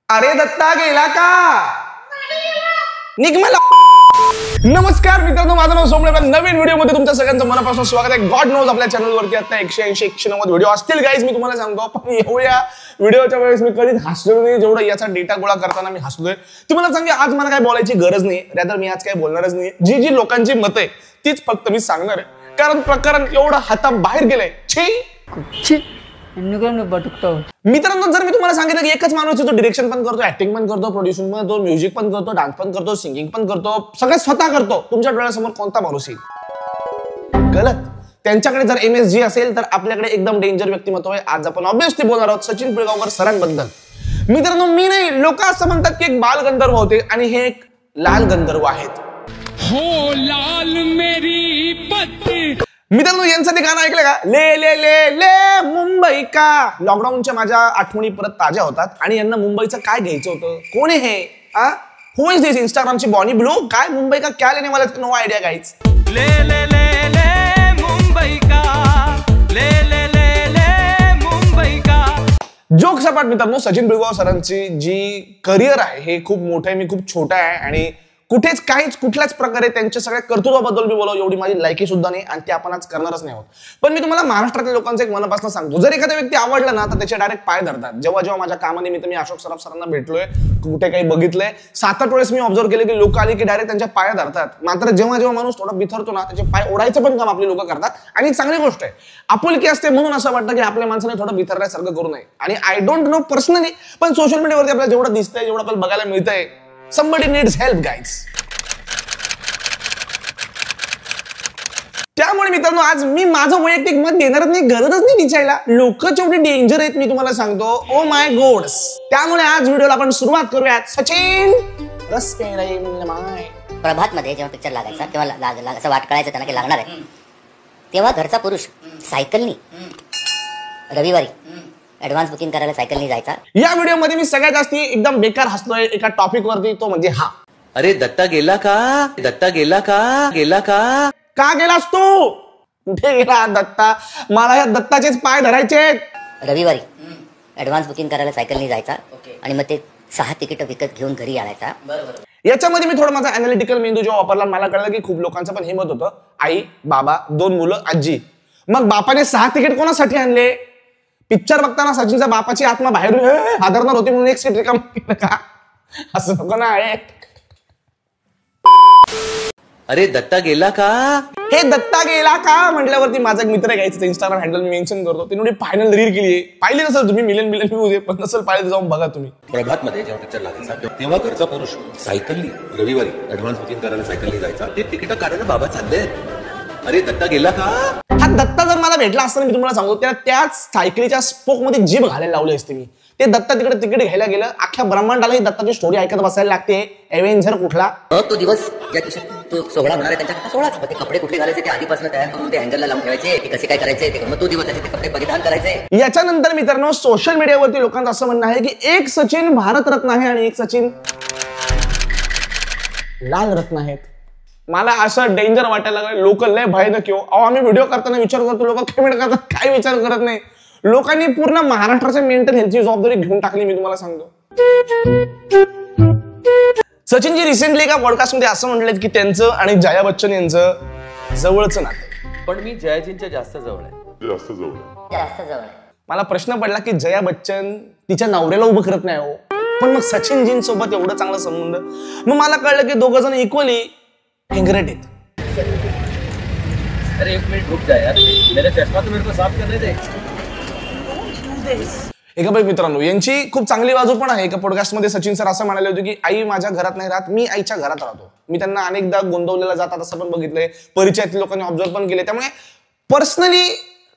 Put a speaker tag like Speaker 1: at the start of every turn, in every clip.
Speaker 1: अरे दत्ता गेला का? निघमला. नमस्कार मित्रांनो, माझं नाव सोमले. नवीन व्हिडिओ मध्ये तुमच्या सगळ्यांचं मनापासून स्वागत आहे. गॉड नोज आपल्या चॅनल वरती आता 180 190 व्हिडिओ असतील गाईज, मी तुम्हाला सांगतो. पण एवढ्या व्हिडिओच्या वेळेस मी कधीच हसलो नाही जेवढं याचा डेटा गोळा करताना मी हसलोय. तुम्हाला सांगते, आज मला काय बोलायची गरज नाही, तर मी आज काय बोलणारच नाही. जी जी लोकांची मत आहे तीच फक्त मी सांगणार आहे, कारण प्रकरण एवढं हाताबाहेर गेलंय. छी मित्रांनो, जर मी तुम्हाला सांगितलं की एकच माणूस तो डिरेक्शन पण करतो, ऍक्टिंग पण करतो, प्रोड्युसिंग पण करतो, म्युझिक पण करतो, डान्स पण करतो, सिंगिंग पण करतो, सगळं स्वतः करतो, तुमच्या डोळ्यासमोर कोणता माणूस येईल? गलत. त्यांच्याकडे जर MSG असेल तर आपल्याकडे एकदम डेंजर व्यक्तिमत्व आहे. आज आपण ऑब्विसली बोलणार आहोत सचिन पिळगावकर सरांबद्दल. मित्रांनो, मी नाही, लोक असं म्हणतात की एक बाल गंधर्व होते आणि हे एक लाल गंधर्व आहेत. हो लाल मेरी पत्नी. मित्रांनो, यांचं ते गाणं ऐकलं का? ले ले ले ले मुंबई का. लॉकडाऊनच्या माझ्या आठवणी परत ताज्या होतात आणि यांना मुंबईचं काय घ्यायचं होतं? कोण आहे हे? Who is this? इंस्टाग्रामची बॉनी ब्लू? काय मुंबई का क्या लेने वाला? No idea guys. ले ले ले ले मुंबई का, ले ले ले ले मुंबई का. जोक सपाट मित्रांनो, सचिन पिळगाव सरांची जी करिअर आहे हे खूप मोठं आहे, मी खूप छोटा आहे आणि कुठेच काहीच कुठल्याच प्रकारे त्यांच्या सगळ्या कर्तृत्वाबद्दल मी बोलावं एवढी माझी लायकी सुद्धा नाही आणि ते आपण आज करणारच नाही आहोत. पण मी तुम्हाला महाराष्ट्रातल्या लोकांचं एक मनापासून सांगतो, जर एखादा व्यक्ती आवडला ना तर त्याचे डायरेक्ट पाय धरतात. जेव्हा जेव्हा माझ्या कामानिमित्त मी अशोक सराफ सरांना भेटलोय, कुठे काही बघितलंय, 7-8 वेळेस मी ऑब्झर्व केले की लोक आली की डायरेक्ट त्यांच्या पाया धरतात. मात्र जेव्हा जेव्हा माणूस थोडा बिथरतो ना, त्याचे पाय ओढायचं पण काम आपली लोक करतात आणि चांगली गोष्ट आहे. आपुलकी असते म्हणून असं वाटतं की आपल्या माणसाने थोडं बिथरल्यासारखं करू नये. आणि आय डोंट नो पर्सनली, पण सोशल मीडियावरती आपल्याला जेवढं दिसतंय, जेवढं आपल्याला बघायला मिळतंय, समबडी नीड्स हेल्प गाईज. त्यामुळे मित्रांनो, आज मी माझं वैयक्तिक मत देणारच नाही, गरजच नाही विचारायला. लोक जेवढे डेंजर आहेत मी तुम्हाला सांगतो, ओ माय गॉड्स. त्यामुळे आज व्हिडिओला आपण सुरुवात करूयात. सचिन
Speaker 2: प्रभात मध्ये जेव्हा पिक्चर लागायचा तेव्हा असं वाट कळायचं त्यांना की लागणार आहे, तेव्हा घरचा पुरुष सायकलनी रविवारी ऍडव्हान्स बुकिंग करायला सायकलनी जायचा.
Speaker 1: या व्हिडिओ मध्ये मी सगळ्यात जास्ती एकदम बेकार हसलोय एका टॉपिक वरती, तो म्हणजे हा.
Speaker 3: अरे दत्ता गेला का? दत्ता गेला का? गेला का?
Speaker 1: का गेलास तू? कुठे गेला दत्ता? मला या दत्ताचेच पाय धरायचे.
Speaker 2: रविवारी ऍडव्हान्स बुकिंग करायला सायकलनी जायचा आणि मग ते 6 तिकीट विकत घेऊन घरी आणायचा.
Speaker 1: याच्यामध्ये मी थोडं माझा अॅनालिटिकल मेंदू जेव्हा वापरला, मला कळलं की खूप लोकांचं पण हे मत होतं, आई, बाबा, 2 मुलं, आजी. मग बापाने 6 तिकीट कोणासाठी आणले? पिक्चर बघताना सचिनच्या बापाची आत्मा बाहेरून हादरणार होती म्हणून एक सीट रिकाम केलं का? असं नको ना.
Speaker 3: अरे दत्ता गेला का?
Speaker 1: हे दत्ता गेला का म्हटल्यावरती माझा एक मित्र घ्यायचं, इंस्टाग्राम हँडल मी मेन्शन करतो, त्याने फायनल रील केली आहे. पाहिली नसेल तुम्ही, मिलियन व्ह्यूज आहे, पण नसेल पाहिलं जाऊन बघा तुम्ही.
Speaker 4: प्रभात मध्ये जेव्हा पिक्चर लागायचा तेव्हा घरचा पुरुष सायकलनी रविवारी ऍडव्हान्स बुकिंग करायला सायकलनी जायचा. ते तिकीट काढायला बाबा चालले. अरे दत्ता गेला का?
Speaker 1: हा दत्ता जर मला भेटला असताना मी तुम्हाला सांगतो, त्याला त्याच सायकलीच्या स्पोक मध्ये जीभ घालायला लावली असते मी. ते दत्ता तिकडे तिकीट घ्यायला गेलं, अख्ख्या ब्रह्मांडाला ही दत्ताची स्टोरी ऐकत बसायला लागते. एव्हेंजर कुठला?
Speaker 2: तो दिवस ज्या दिवशी तो सोहळा होणार आहे त्यांच्या सोहळाच. ते कपडे कुठले घालायचे ते आधीपासून तयार करून ते हँगरला लावून ठेवायचे, ते कसे काय करायचे ते. मग तो दिवस त्याचे कपडे परिधान करायचे.
Speaker 1: याच्यानंतर मित्रांनो, सोशल मीडियावरती लोकांचं असं म्हणणं आहे की एक सचिन भारतरत्न आहे आणि एक सचिन लाल रत्न आहेत. मला असं डेंजर वाटायला लागलं. लोक लय भयानक हो. आम्ही व्हिडिओ करताना विचार करतो, लोक कमेंट करतात, काय विचार करत नाही. लोकांनी पूर्ण महाराष्ट्राच्या मेंटल हेल्थची जबाबदारी घेऊन टाकली, मी तुम्हाला सांगतो. सचिनजी रिसेंटली एका पॉडकास्टमध्ये असं म्हटलं की त्यांचं आणि जया बच्चन यांचं जवळचं नातं.
Speaker 3: पण मी जयाजींच्या जास्त जवळ आहे.
Speaker 2: जास्त जवळ आहे.
Speaker 1: मला प्रश्न पडला की जया बच्चन तिच्या नवऱ्याला उभं करत नाही हो, पण मग सचिनजींसोबत एवढं चांगला संबंध. मग मला कळलं की दोघं जण इक्वली हेंगरेट आहेत.
Speaker 3: अरे 1 मिनिट रुक जा यार, मेरा चष्मा तो मेरे को साफ करने दे.
Speaker 1: एका बाई मित्रांनो, यांची खूप चांगली बाजू पण आहे. एका पॉडकास्टमध्ये सचिन सर असं म्हणाले होते की आई माझ्या घरात नाही राहत, मी आईच्या घरात राहतो. मी त्यांना अनेकदा गोंदवलेला जातात असं पण बघितलंय, परिचयातील लोकांनी ऑब्झर्व पण केले. त्यामुळे personally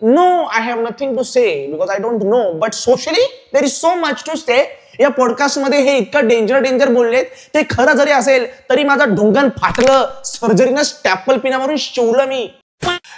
Speaker 1: no, I have nothing to say because I don't know, but socially there is so much to say. या पॉडकास्टमध्ये हे इतकं डेंजर बोललेत, ते खरं जरी असेल तरी माझं ढोंगण फाटलं. सर्जरीनं स्टॅपल पिना मारून शिवलं मी.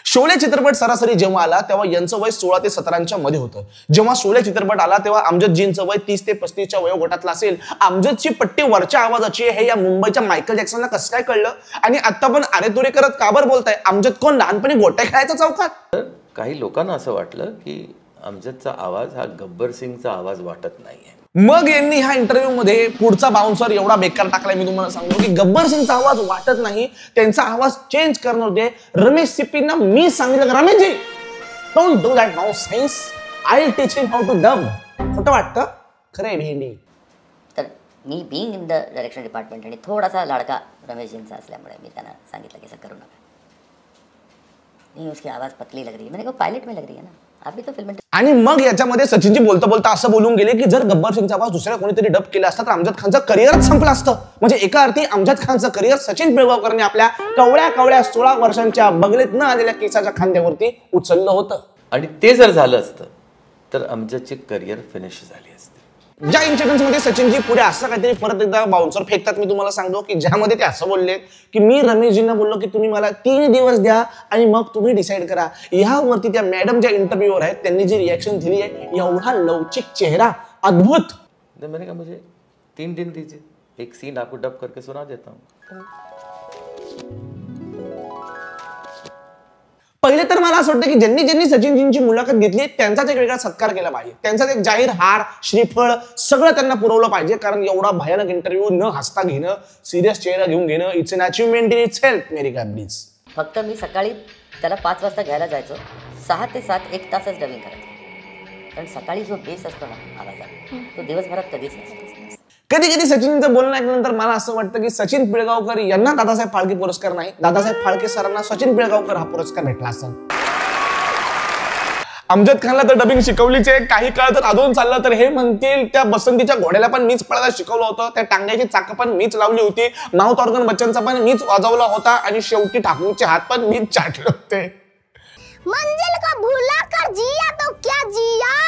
Speaker 1: शोले चित्रपट सरासरी जेव्हा आला तेव्हा यांचं वय 16 ते 17 मध्ये होतं. जेव्हा शोले चित्रपट आला तेव्हा अमजदजींचं वय 30 ते 35 वयोगटातलं असेल. अमजदची पट्टी वरच्या आवाजाची हे या मुंबईच्या मायकल जॅक्सनला कसं काय कळलं? आणि आता पण अरे तुरे करत का बरं बोलताय? अमजद कोण लहानपणी गोट्या खेळायचा चौकात?
Speaker 3: काही लोकांना असं वाटलं की अमजदचा आवाज हा गब्बर सिंगचा आवाज वाटत नाहीये.
Speaker 1: मग यांनी ह्या इंटरव्ह्यू मध्ये पुढचा बाउन्सर एवढा बेकार टाकलाय, मी तुम्हाला सांगतो की गब्बर सिंगचा आवाज वाटत नाही, त्यांचा आवाज चेंज करणार होते. रमेश सिप्पींना मी सांगितलं, Rameshji don't do that nonsense, I will teach him how to dub. खोटं वाटतं? खरंय भेंडी.
Speaker 2: तर मी being in the direction department आणि थोडासा लाडका रमेशजींचा असल्यामुळे मी त्यांना सांगितलं की असं करू नका, नहीं उसकी आवाज़ पतली लग रही है. मैंने कहा पायलट में लग रही है ना, आप भी तो फिल्म.
Speaker 1: आणि मग याच्यामध्ये सचिनजी बोलता बोलता असं बोलून गेले की जर गब्बर सिंगचा आवाज दुसऱ्या कोणीतरी डब केला असता तर अमजद खानचं करिअरच संपलं असतं. म्हणजे एका अर्थी अमजद खानचं करिअर सचिन पिळगावकरने आपल्या कवळ्या कवळ्या 16 वर्षांच्या बगलेत न आलेल्या केसाच्या खांद्यावरती उचललं होतं.
Speaker 5: आणि ते जर झालं असतं तर अमजदची करिअर फिनिश झाली असती.
Speaker 1: ज्या इन्सिडेंट्स मध्ये सचिनजी पुढे असं काहीतरी परत एकदा बाउन्सर फेकतात, मी तुम्हाला सांगतो की ज्यामध्ये ते असं बोलले की मी रमेशजींना बोललो की तुम्ही मला 3 दिवस द्या आणि मग तुम्ही डिसाईड करा. यावरती त्या मॅडम ज्या इंटरव्ह्यूवर आहेत त्यांनी जी रिएक्शन दिली आहे, एवढा लवचिक चेहरा, अद्भुत.
Speaker 5: मैंने कहा मुझे 3 दिन दीजिए, एक सीन आपको डब करके सुना देता हूँ.
Speaker 1: पहिले तर मला असं वाटतं की ज्यांनी सचिनजींची मुलाखत घेतली त्यांचाच एक वेगळा सत्कार केला पाहिजे, त्यांचाच एक जाहीर हार, श्रीफळ सगळं त्यांना पुरवलं पाहिजे. कारण एवढा भयानक इंटरव्ह्यू न हसता घेणं, सिरियस चेहरा घेऊन घेणं, it's an achievement in itself. मेरिका प्लीज.
Speaker 2: फक्त मी सकाळी त्याला 5 वाजता घ्यायला जायचो, 6 ते 7 1 तासच डबिंग करायचं. कारण सकाळी जो बेस असतो ना आवाजात, तो दिवसभरात कधीच नसतो.
Speaker 1: कधी कधी सचिनचं बोलणं ऐकल्यानंतर मला असं वाटतं की सचिन पिळगावकर यांना दादासाहेब फाळके पुरस्कार नाही, दादासाहेब फाळके सरांना सचिन पिळगावकर हा पुरस्कार भेटला असेल. अमजद खानला तर डबिंग शिकवलीच आहे, काही काळ जर अजून चाललं तर हे म्हणतील त्या बसंतीच्या घोड्याला पण मीच पळायला शिकवलं होतं, त्या टांग्याची चाकं पण मीच लावली होती, माउथ ऑर्गन बच्चनचा पण मीच वाजवला होता आणि शेवटी ठाकूरचे हात पण मीच चाटले होते.
Speaker 6: मंजिल को भूला कर जिया तो क्या जिया.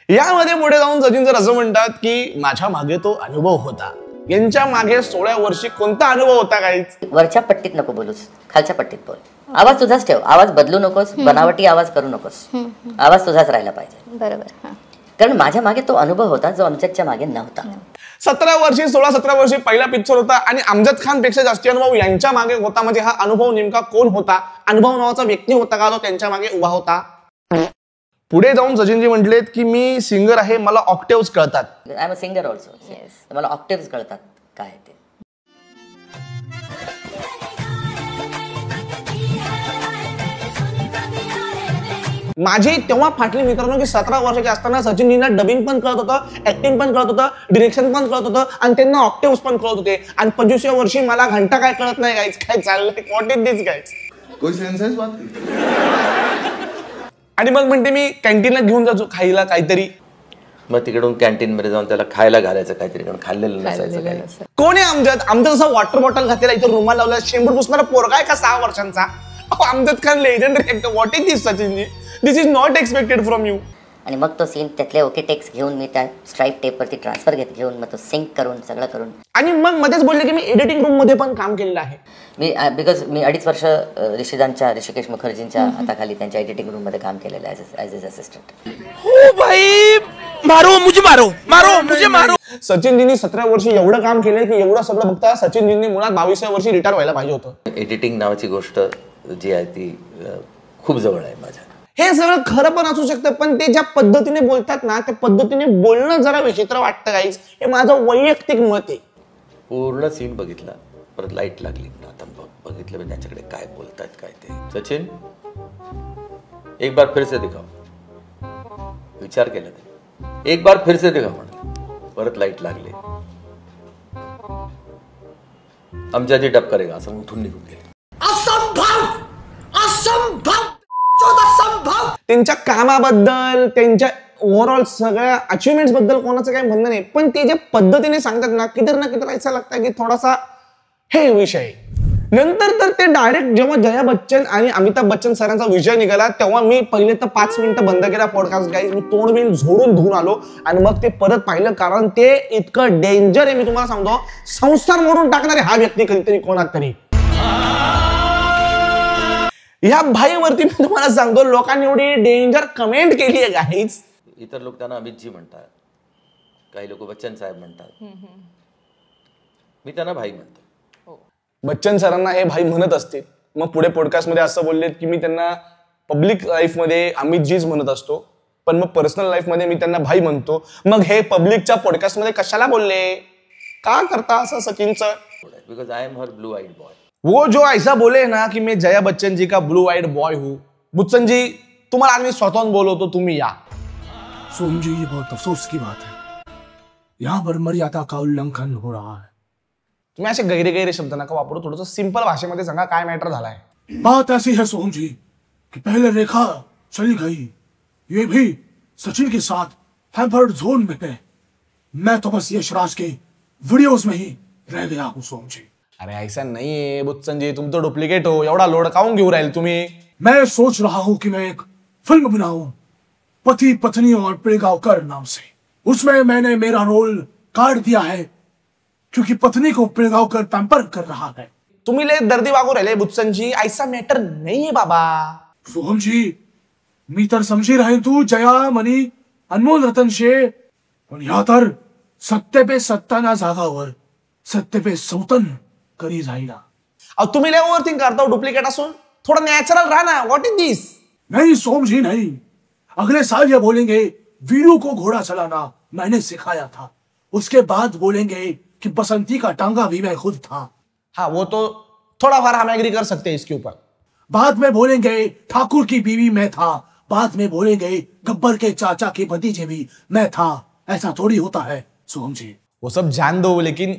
Speaker 1: यामध्ये पुढे जाऊन सचिन सर असं म्हणतात की माझ्या मागे तो अनुभव होता. यांच्या मागे 16 वर्षी कोणता अनुभव होता? काहीच.
Speaker 2: वरच्या पट्टीत नको बोलूस, खालच्या पट्टीत बोल. आवाज तुझाच ठेव, आवाज बदलू नकोस, बनावटी आवाज करू नकोस, आवाज तुझाच राहिला पाहिजे.
Speaker 6: बरोबर.
Speaker 2: कारण माझ्या मागे तो अनुभव होता जो अमजदच्या मागे नव्हता.
Speaker 1: 16-17 वर्षी पहिला पिक्चर होता आणि अमजद खान पेक्षा जास्ती अनुभव यांच्या मागे होता. म्हणजे हा अनुभव नेमका कोण होता? अनुभव नावाचा व्यक्ती होता का जो त्यांच्या मागे उभा होता? पुढे जाऊन सचिनजी म्हटलेत की मी सिंगर आहे, मला ऑक्टेव्स कळतात.
Speaker 2: I am a singer also. मला ऑक्टेव्स कळतात काय ते.
Speaker 1: माझी तेव्हा फाटली मित्रांनो की 17 वर्षाचे असताना सचिनजींना डबिंग पण कळत होतं, ऍक्टिंग पण कळत होतं, डिरेक्शन पण कळत होतं आणि त्यांना ऑक्टेव्स पण कळत होते. आणि 25व्या वर्षी मला घंटा काय कळत नाही, गाईज काय चाललंय, व्हॉट इज दिस गाईज.
Speaker 7: कोई सेन्स बात.
Speaker 1: आणि मग म्हणते मी कॅन्टीनला घेऊन जातो खायला काहीतरी.
Speaker 5: मग तिकडून कॅन्टीन मध्ये जाऊन त्याला खायला घालायचं काहीतरी, कारण खाल्लेलं नसायचं काही.
Speaker 1: कोण आहे अमजद? अमजद असं वॉटर बॉटल घातलेला, इथं रुमाल लावला, शेंबूड पुसणारा पोरगा आहे का 6 वर्षांचा? Amjad Khan legendary actor. What is this Sachinji? This is not expected from you.
Speaker 2: आणि मग तो सीन त्यातले ओके टेक्स घेऊन मी त्या स्ट्राईप टेपवरती ट्रान्सफर घेऊन मग तो सिंक करून सगळं करून. आणि
Speaker 1: मग मध्येच बोलले की मी एडिटिंग रूम मध्ये पण काम केलेलं आहे.
Speaker 2: मी बिकॉज मी 2.5 वर्ष ऋषिकेश मुखर्जींच्या हाताखाली त्यांच्या एडिटिंग रूम मध्ये काम केलेलं आहे ॲज असिस्टंट.
Speaker 8: ओ भाई मारो मुझे, मारो मुझे मारो.
Speaker 1: सचिनजींनी 17 वर्षी एवढं काम केलंय की एवढं सगळं बघता सचिनजींनी मुळात 22व्या वर्षी रिटायर व्हायला पाहिजे होतं.
Speaker 5: एडिटिंग नावाची गोष्ट जी आहे ती खूप जवळ आहे माझ्या.
Speaker 1: हे सगळं खरं पण असू शकतं, पण ते ज्या पद्धतीने बोलतात ना त्या पद्धतीने बोलणं जरा विचित्र वाटतं गाईज. हे माझं वैयक्तिक मत आहे.
Speaker 5: पूर्ण सीन बघितला, परत लाईट लागली, आता बघितलं मी त्यांच्याकडे काय बोलतायत काय ते. सचिन एक बार फिर से दिखाओ. विचार केला ते, एक बार फिर से दिखाओ म्हणलं, परत लाईट लागली. अमजद डब करेगा असं उठून निघून गेले.
Speaker 1: त्यांच्या कामाबद्दल, त्यांच्या ओव्हरऑल सगळ्या अचिव्हमेंट्स बद्दल कोणाचं काही म्हणणं नाही, पण ते ज्या पद्धतीने सांगतात ना किधर ना किधर असं लागतं की थोडासा हे विषय. नंतर तर ते डायरेक्ट जेव्हा जया बच्चन आणि अमिताभ बच्चन सरांचा विजय निघाला तेव्हा मी पहिले तर 5 मिनिटं बंद केला पॉडकास्ट गाईज. मी तोंड बिन झोडून धुवून आलो आणि मग ते परत पाहिलं, कारण ते इतकं डेंजर आहे. मी तुम्हाला सांगतो, संसार मोडून टाकणारे हा व्यक्ती कधीतरी कोणात तरी. ह्या भाईवरती मी तुम्हाला सांगतो लोकांनी एवढी डेंजर कमेंट केली आहे गाईज.
Speaker 5: इतर लोक त्यांना अमितजी म्हणतात, काही लोक बच्चन साहेब म्हणतात, मी त्यांना भाई म्हणतो.
Speaker 1: बच्चन सरांना हे भाई म्हणत असतील. मग पुढे पॉडकास्ट मध्ये असं बोललेत की मी त्यांना पब्लिक लाईफ मध्ये अमितजीच म्हणत असतो, पण मग पर्सनल लाईफ मध्ये मी त्यांना भाई म्हणतो, मग हे पब्लिकच्या पॉडकास्ट मध्ये कशाला बोलले? का करता असं सचिनचं?
Speaker 5: Because I am her blue eyed boy.
Speaker 1: वो जो ऐसा बोले ना कि मैं जया बच्चन जी का ब्लू आइड बॉय हूँ, बुच्चन जी तुम्हाला आज मी स्वतःहून बोलवतो, तुम्ही या.
Speaker 7: सोहम जी, ये बहुत अफसोस की बात है, यहाँ पर मर्यादा का उल्लंघन हो रहा है.
Speaker 1: तुम्ही असे गैरे गैरे शब्द नका वापरू, थोडंसं सिंपल भाषेमध्ये सांगा काय मॅटर झालाय.
Speaker 7: बात ऐसी है सोहम जी कि पहले रेखा चली गई, ये भी सचिन के साथ हैम्पर्ड जोन में है. मैं तो बस यशराज के वीडियोस में ही रह गया हूँ सोहम जी.
Speaker 1: अरे ऐसा नाहीये बुच्चन जी, तुम तो डुप्लिकेट हो. एवढा लोड काऊन घेऊ राहील तुम्ही?
Speaker 7: मैं सोच रहा हूँ कि मैं एक फिल्म बनाऊं पति पत्नी और पिलगांवकर नाम से. उसमें मैंने मेरा रोल काट दिया है क्योंकि पत्नी को पिलगांवकर पैम्पर कर रहा है.
Speaker 1: तुम्ही ले दर्दी वागू राहिले बुच्चन जी, ऐसा मॅटर नाहीये बाबा.
Speaker 7: सोहम जी, मी तर समजी राहील तू जया मनी अनमोल रतन शे, पण ह्या तर सत्य पे सत्ताना जागावर सत्य पे सौतन करी राहिला.
Speaker 1: अब तुम्ही लय ओव्हरथिंक करता डुप्लिकेट असून, थोड़ा नॅचरल रहा ना. व्हॉट इज दिस?
Speaker 7: नहीं सोहम जी नहीं, अगले साल ये बोलेंगे वीरू को घोड़ा चलाना मैंने सिखाया था, उसके बाद बोलेंगे कि बसंती का टांगा भी मैं खुद था.
Speaker 1: हाँ वो तो थोड़ा फार हम एग्री कर सकते हैं इसके ऊपर.
Speaker 7: बाद में बोलेंगे ठाकुर की बीवी मैं था, बाद में बोलेंगे गब्बर के चाचा के भतीजे भी मैं था. ऐसा थोड़ी होता है सोहम जी.
Speaker 1: वो सब जान दो, लेकिन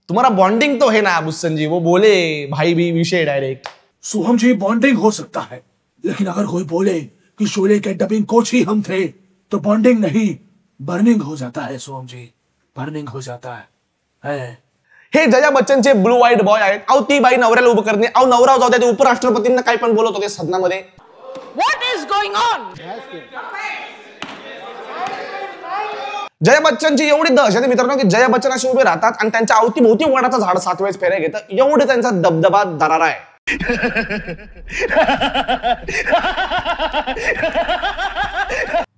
Speaker 1: तुम्हारा बॉन्डिंग तो है ना बुच्चन जी. वो बोले भाई भी विषय डायरेक्ट.
Speaker 7: सोहम जी, बॉन्डिंग हो सकता है, लेकिन अगर कोई बोले कि शोले के डबिंग कोच ही हम थे तो बॉन्डिंग नहीं बर्निंग हो जाता है सोहम जी, बर्निंग हो जाता है.
Speaker 1: हे जया बच्चनचे ब्लू व्हाईट बॉय आहेत. अहो ती बाई नवऱ्याला उभं करणे, अहो नवरा जाऊ द्या, ते उपराष्ट्रपतींना काही पण बोलत होते सदनामध्ये.
Speaker 8: What is going on?
Speaker 1: Jaya बच्चनची एवढी दहशत आहे मित्रांनो की जया बच्चन असे उभे राहतात आणि त्यांच्या अवतीभोवती वडाचं झाड 7 वेळेस फेऱ्या घेतं. एवढे त्यांचा दबदबा दरारा आहे.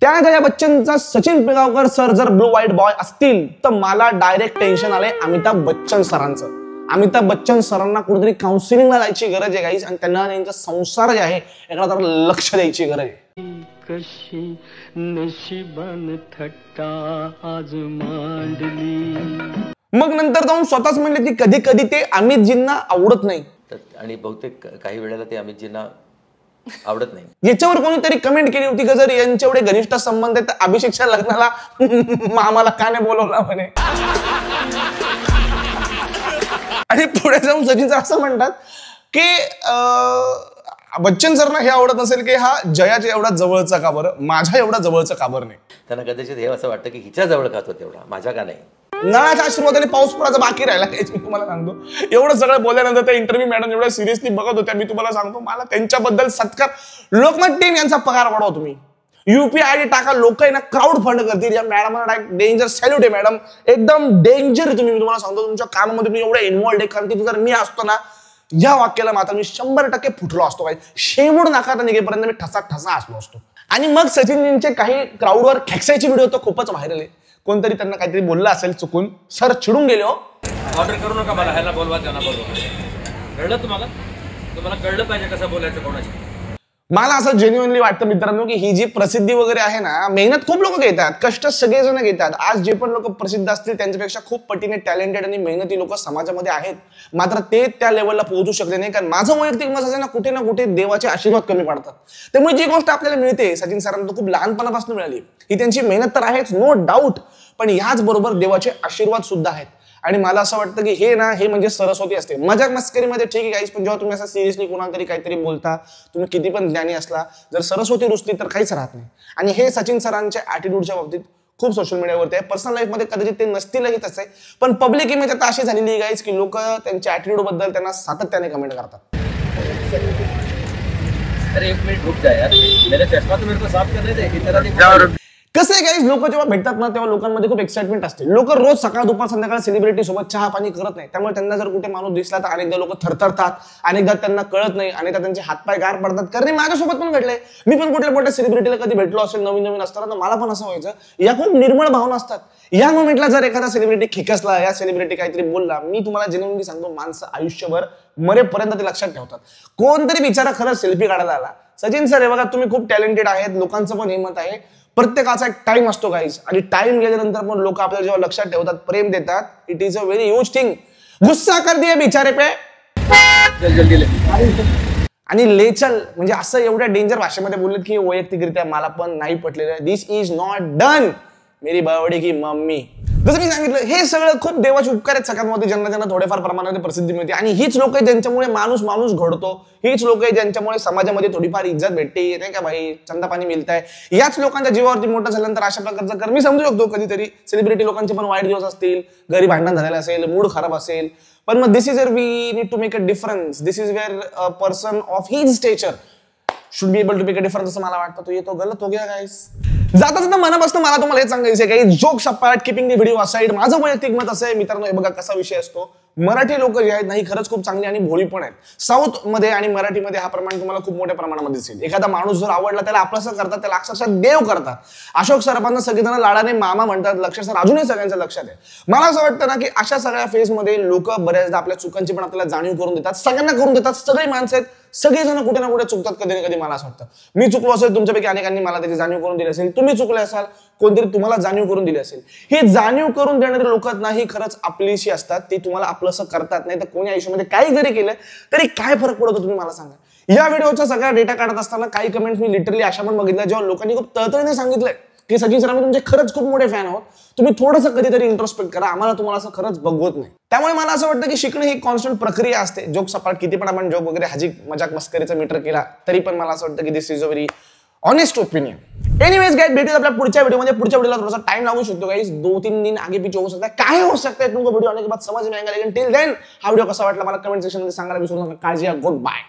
Speaker 1: त्या जया बच्चनचा सचिन पिळगावकर सर जर ब्लू व्हाईट बॉय असतील तर मला डायरेक्ट टेन्शन आलंय अमिताभ बच्चन सरांचं. अमिताभ बच्चन सरांना कुठेतरी काउन्सिलिंगला जायची गरज आहे गाईस, आणि त्यांना त्यांचा संसार जे आहे याकडे जरा लक्ष द्यायची गरज आहे.
Speaker 9: कशी नशिबान थट्टा आज मांडली.
Speaker 1: मग नंतर जाऊन स्वतःच म्हणले की कधी कधी ते अमितजींना आवडत नाही,
Speaker 5: आणि बहुतेक काही वेळेला ते अमितजींना आवडत नाही.
Speaker 1: याच्यावर कोणीतरी कमेंट केली होती की जर यांचे एवढे घनिष्ठ संबंध आहेत तर अभिषेकच्या लग्नाला मामाला का नाही बोलवला म्हणे. आणि पुढे जाऊन सचिन सर असं म्हणतात की बच्चन सरना हे आवडत नसेल की हा जयाच्या एवढा जवळचा का बरं, माझ्या एवढा जवळचा का बरं नाही.
Speaker 5: त्यांना कदाचित हे असं वाटतं की हिच्या जवळ खातो तेवढा, माझ्या का नाही.
Speaker 1: नळाच्या आशीर्वादाने पाऊस पडायचा बाकी राहिला काहीच. मी तुम्हाला सांगतो एवढं सगळं बोलल्यानंतर त्या इंटरव्ह्यू मॅडम एवढ्या सिरियसली बघत होत्या. मी तुम्हाला सांगतो मला त्यांच्याबद्दल सत्कार. लोकमत टीम यांचा पगार वाढवा तुम्ही, UPI टाका, लोक आहे ना क्राऊड फंड करतील. या मॅडमला डेंजर सॅल्यूट आहे मॅडम, एकदम डेंजर आहे तुम्ही. मी तुम्हाला सांगतो तुमच्या कामामध्ये तुम्ही एवढे इन्व्हॉल्ड आहे. कारण की जर मी असतो ना या वाक्याला मात्र मी 100% फुटलो असतो. काही शेवड नाकात निघेपर्यंत मी ठसा ठसा असलो असतो. आणि मग सचिनजींचे काही क्राऊडवर खेकसायचे व्हिडिओ तर खूपच व्हायरल आहे. कोणतरी त्यांना काहीतरी बोललं असेल चुकून, सर चिडून गेले. हो
Speaker 3: ऑर्डर करू नका मला, ह्याला बोलवा त्यांना बोलवा. कळलं तुम्हाला? तुम्हाला कळलं पाहिजे कसं बोलायचं कोणाशी.
Speaker 1: मला असं जेन्युअनली वाटतं मित्रांनो की ही जी प्रसिद्धी वगैरे आहे ना, मेहनत खूप लोक घेतात, कष्ट सगळेजण घेतात. आज जे पण लोक प्रसिद्ध असतील त्यांच्यापेक्षा खूप पटीने टॅलेंटेड आणि मेहनती लोक समाजामध्ये आहेत, मात्र ते त्या लेवलला पोहोचू शकले नाही. कारण माझं वैयक्तिक मत असं ना, कुठे ना कुठे देवाचे आशीर्वाद कमी पडतात. त्यामुळे जी गोष्ट आपल्याला मिळते सचिन सरांना खूप लहानपणापासून मिळाली. ही त्यांची मेहनत तर आहेच, नो डाऊट, पण ह्याच बरोबर देवाचे आशीर्वाद सुद्धा आहेत. आणि मला असं वाटतं की हे ना, हे म्हणजे सरस्वती असते. मजाक मस्करीमध्ये ठीक आहे गाईस, पण जेव्हा तुम्ही असं सिरियसली कोणाला तरी काहीतरी बोलता, तुम्ही किती पण ज्ञानी असला, जर सरस्वती रुसली तर काहीच राहत नाही. आणि हे सचिन सरांच्या ॲटिट्यूडच्या बाबतीत खूप सोशल मीडियावरती आहे. पर्सनल लाईफमध्ये कदाचित ते नसतीलही तसे, पण पब्लिक इमेज आता अशी झालेली आहे गाईस की लोक त्यांच्या ॲटिट्यूड बद्दल त्यांना सातत्याने कमेंट करतात.
Speaker 3: अरे 1 मिनट रुक जा यार, मेरा चष्मा तो मेरे को साफ करने दे. की तरह
Speaker 1: कसं आहे गाईस, लोक जेव्हा भेटतात ना तेव्हा लोकांमध्ये खूप एक्साइटमेंट असते. लोक रोज सकाळ दुपार संध्याकाळ सेलिब्रिटी सोबत चहा पाणी करत नाही. त्यामुळे त्यांना जर कुठे माणूस दिसला तर अनेकदा लोक थरथरतात, अनेकदा त्यांना कळत नाही, अनेकदा त्यांचे हातपाय गार पडतात. कारण माझ्यासोबत पण घडलंय. मी पण कुठल्या मोठ्या सेलिब्रिटीला कधी भेटलो असेल नवीन नवीन असताना, तर मला पण असं व्हायचं. या खूप निर्मळ भावना असतात. या मोमेंटला जर एखादा सेलिब्रिटी खिकसला, या सेलिब्रिटी काहीतरी बोलला, मी तुम्हाला जेन्युइनली सांगतो माणसं आयुष्यभर मरेपर्यंत ते लक्षात ठेवतात. कोणतरी बिचारा खरंच सेल्फी काढायला आला. सचिन सर हे बघा, तुम्ही खूप टॅलेंटेड आहेत, लोकांचं पण हिंमत आहे, प्रत्येकाचा एक टाइम असतो गाईज, आणि टाइम गेल्यानंतर पण लोक आपल्याला जेव्हा लक्षात ठेवतात, प्रेम देतात, it is a very huge thing. गुस्सा कर दिया बिचारे पे. आणि लेचल म्हणजे असं एवढ्या डेंजर भाषेमध्ये बोललेत की वैयक्तिकरित्या मला पण नाही पटलेलं. दिस इज नॉट डन मेरी बावडी की मम्मी. जसं मी सांगितलं, हे सगळं खूप देवाचे उपकार आहेत सगळ्यांमध्ये, ज्यांना थोडेफार प्रमाणामध्ये प्रसिद्धी मिळते, आणि हीच लोक आहेत ज्यांच्यामुळे माणूस घडतो, हीच लोक आहेत ज्यांच्यामुळे समाजामध्ये थोडीफार इज्जत भेटते, नाही का भाई, चंदा पाणी मिळतंय. याच लोकांच्या जीवावरती मोठं झाल्यानंतर अशा प्रकारचं कर मी समजू शकतो. कधीतरी सेलिब्रिटी लोकांचे पण वाईट दिवस असतील, घरी भांडण झालेलं असेल, मूड खराब असेल, पण मग this is where we need to make a difference. This is where a person of his stature should be able to make a difference असं मला वाटतं. तो येतो गलत हो गया गाइस. जाता जाता मनापासून मला तुम्हाला हे सांगायचं आहे की joke apart, keeping the video aside, माझं वैयक्तिक मत असं आहे मित्रांनो, हे बघा कसा विषय असतो. मराठी लोक जे आहेत नाही खरंच खूप चांगली आणि भोळी पण आहेत. साऊथ मध्ये आणि मराठीमध्ये हा प्रमाण तुम्हाला खूप मोठ्या प्रमाणामध्ये दिसेल. एखादा माणूस जर आवडला त्याला आपलंसं करतात, त्याला अक्षरशः देव करतात. अशोक सराफांना सगळेजण लाडाने मामा म्हणतात. लक्ष सर अजूनही सगळ्यांच्या लक्षात आहे. मला असं वाटतं ना की अशा सगळ्या फेजमध्ये लोक बऱ्याचदा आपल्या चुकांची पण आपल्याला जाणीव करून देतात. सगळ्यांना करून देतात. सगळी माणसं आहेत, सगळेजण कुठे ना कुठे चुकतात कधी ना कधी. मला असं वाटतं मी चुकलो असेल, तुमच्यापैकी अनेकांनी मला त्याची जाणीव करून दिली असेल, तुम्ही चुकले असाल, कोणतरी तुम्हाला जाणीव करून दिली असेल. हे जाणीव करून देणारे लोक नाही खरंच आपलीशी असतात. ते तुम्हाला आपलंसं करतात. नाही तर कोणी आयुष्यामध्ये काही जरी केलं तरी काय फरक पडतो तुम्ही मला सांगा. या व्हिडिओचा सगळा डेटा काढत असताना काही कमेंट्स मी लिटरली अशा पण बघितल्या जेव्हा लोकांनी खूप तळतळीने सांगितलंय की सचिन सर आम्ही तुमचे खरंच खूप मोठे फॅन आहोत, तुम्ही थोडंसं कधीतरी इंट्रोस्पेक्ट करा, आम्हाला तुम्हाला असं खरंच बघवत नाही. त्यामुळे मला असं वाटतं की शिकणं ही कॉन्स्टंट प्रक्रिया असते. जोक सपाट किती पण आपण जोक वगैरे हजी मजाक मस्करीचा मीटर केला तरी पण मला असं वाटतं की this is a very honest opinion. Anyways guys, भेटूया आपल्या पुढच्या व्हिडिओमध्ये. पुढच्या व्हिडिओला थोडासा टाइम लागू शकतो गाइस, 2-3 दिन आगे पीछे हो सकता है. काय हो सकता है तुमको वीडियो आने के बाद समझ में आएगा. लेकिन टिल देन हा व्हिडिओ कसा वाटला मला कमेंट सेक्शन मध्ये सांगायला विसरू नका. काळजी घ्या. Good bye.